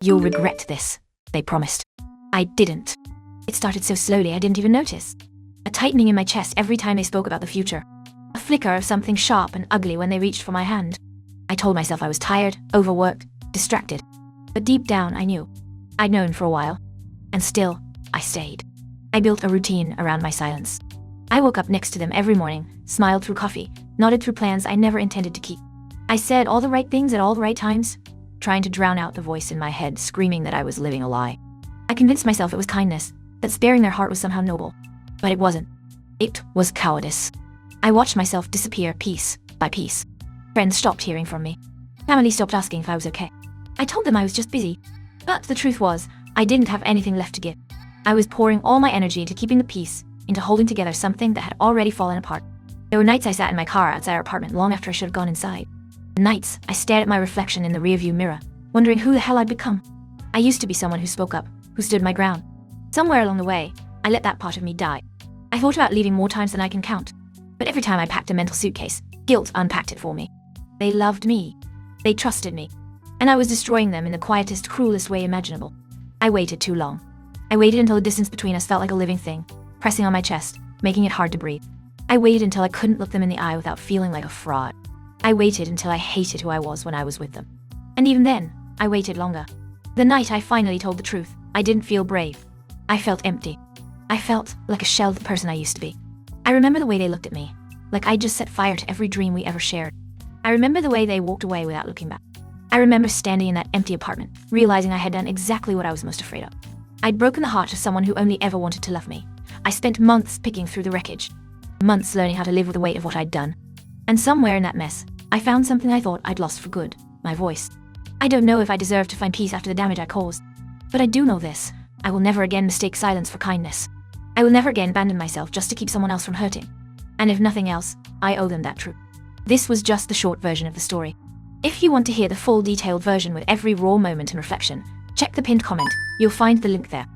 "You'll regret this," they promised. I didn't. It started so slowly I didn't even notice. A tightening in my chest every time they spoke about the future. A flicker of something sharp and ugly when they reached for my hand. I told myself I was tired, overworked, distracted. But deep down I knew. I'd known for a while. And still, I stayed. I built a routine around my silence. I woke up next to them every morning, smiled through coffee, nodded through plans I never intended to keep. I said all the right things at all the right times, trying to drown out the voice in my head screaming that I was living a lie. I convinced myself it was kindness, that sparing their heart was somehow noble. But it wasn't. It was cowardice. I watched myself disappear piece by piece. Friends stopped hearing from me. Family stopped asking if I was okay. I told them I was just busy. But the truth was, I didn't have anything left to give. I was pouring all my energy into keeping the peace, into holding together something that had already fallen apart. There were nights I sat in my car outside our apartment long after I should have gone inside. Nights I stared at my reflection in the rearview mirror, wondering who the hell I'd become. I used to be someone who spoke up, who stood my ground. Somewhere along the way, I let that part of me die. I thought about leaving more times than I can count. But every time I packed a mental suitcase, guilt unpacked it for me. They loved me. They trusted me. And I was destroying them in the quietest, cruelest way imaginable. I waited too long. I waited until the distance between us felt like a living thing, pressing on my chest, making it hard to breathe. I waited until I couldn't look them in the eye without feeling like a fraud. I waited until I hated who I was when I was with them. And even then, I waited longer. The night I finally told the truth, I didn't feel brave. I felt empty. I felt like a shell of the person I used to be. I remember the way they looked at me, like I'd just set fire to every dream we ever shared. I remember the way they walked away without looking back. I remember standing in that empty apartment, realizing I had done exactly what I was most afraid of. I'd broken the heart of someone who only ever wanted to love me. I spent months picking through the wreckage, months learning how to live with the weight of what I'd done. And somewhere in that mess, I found something I thought I'd lost for good, my voice. I don't know if I deserve to find peace after the damage I caused. But I do know this. I will never again mistake silence for kindness. I will never again abandon myself just to keep someone else from hurting. And if nothing else, I owe them that truth. This was just the short version of the story. If you want to hear the full detailed version with every raw moment and reflection, check the pinned comment. You'll find the link there.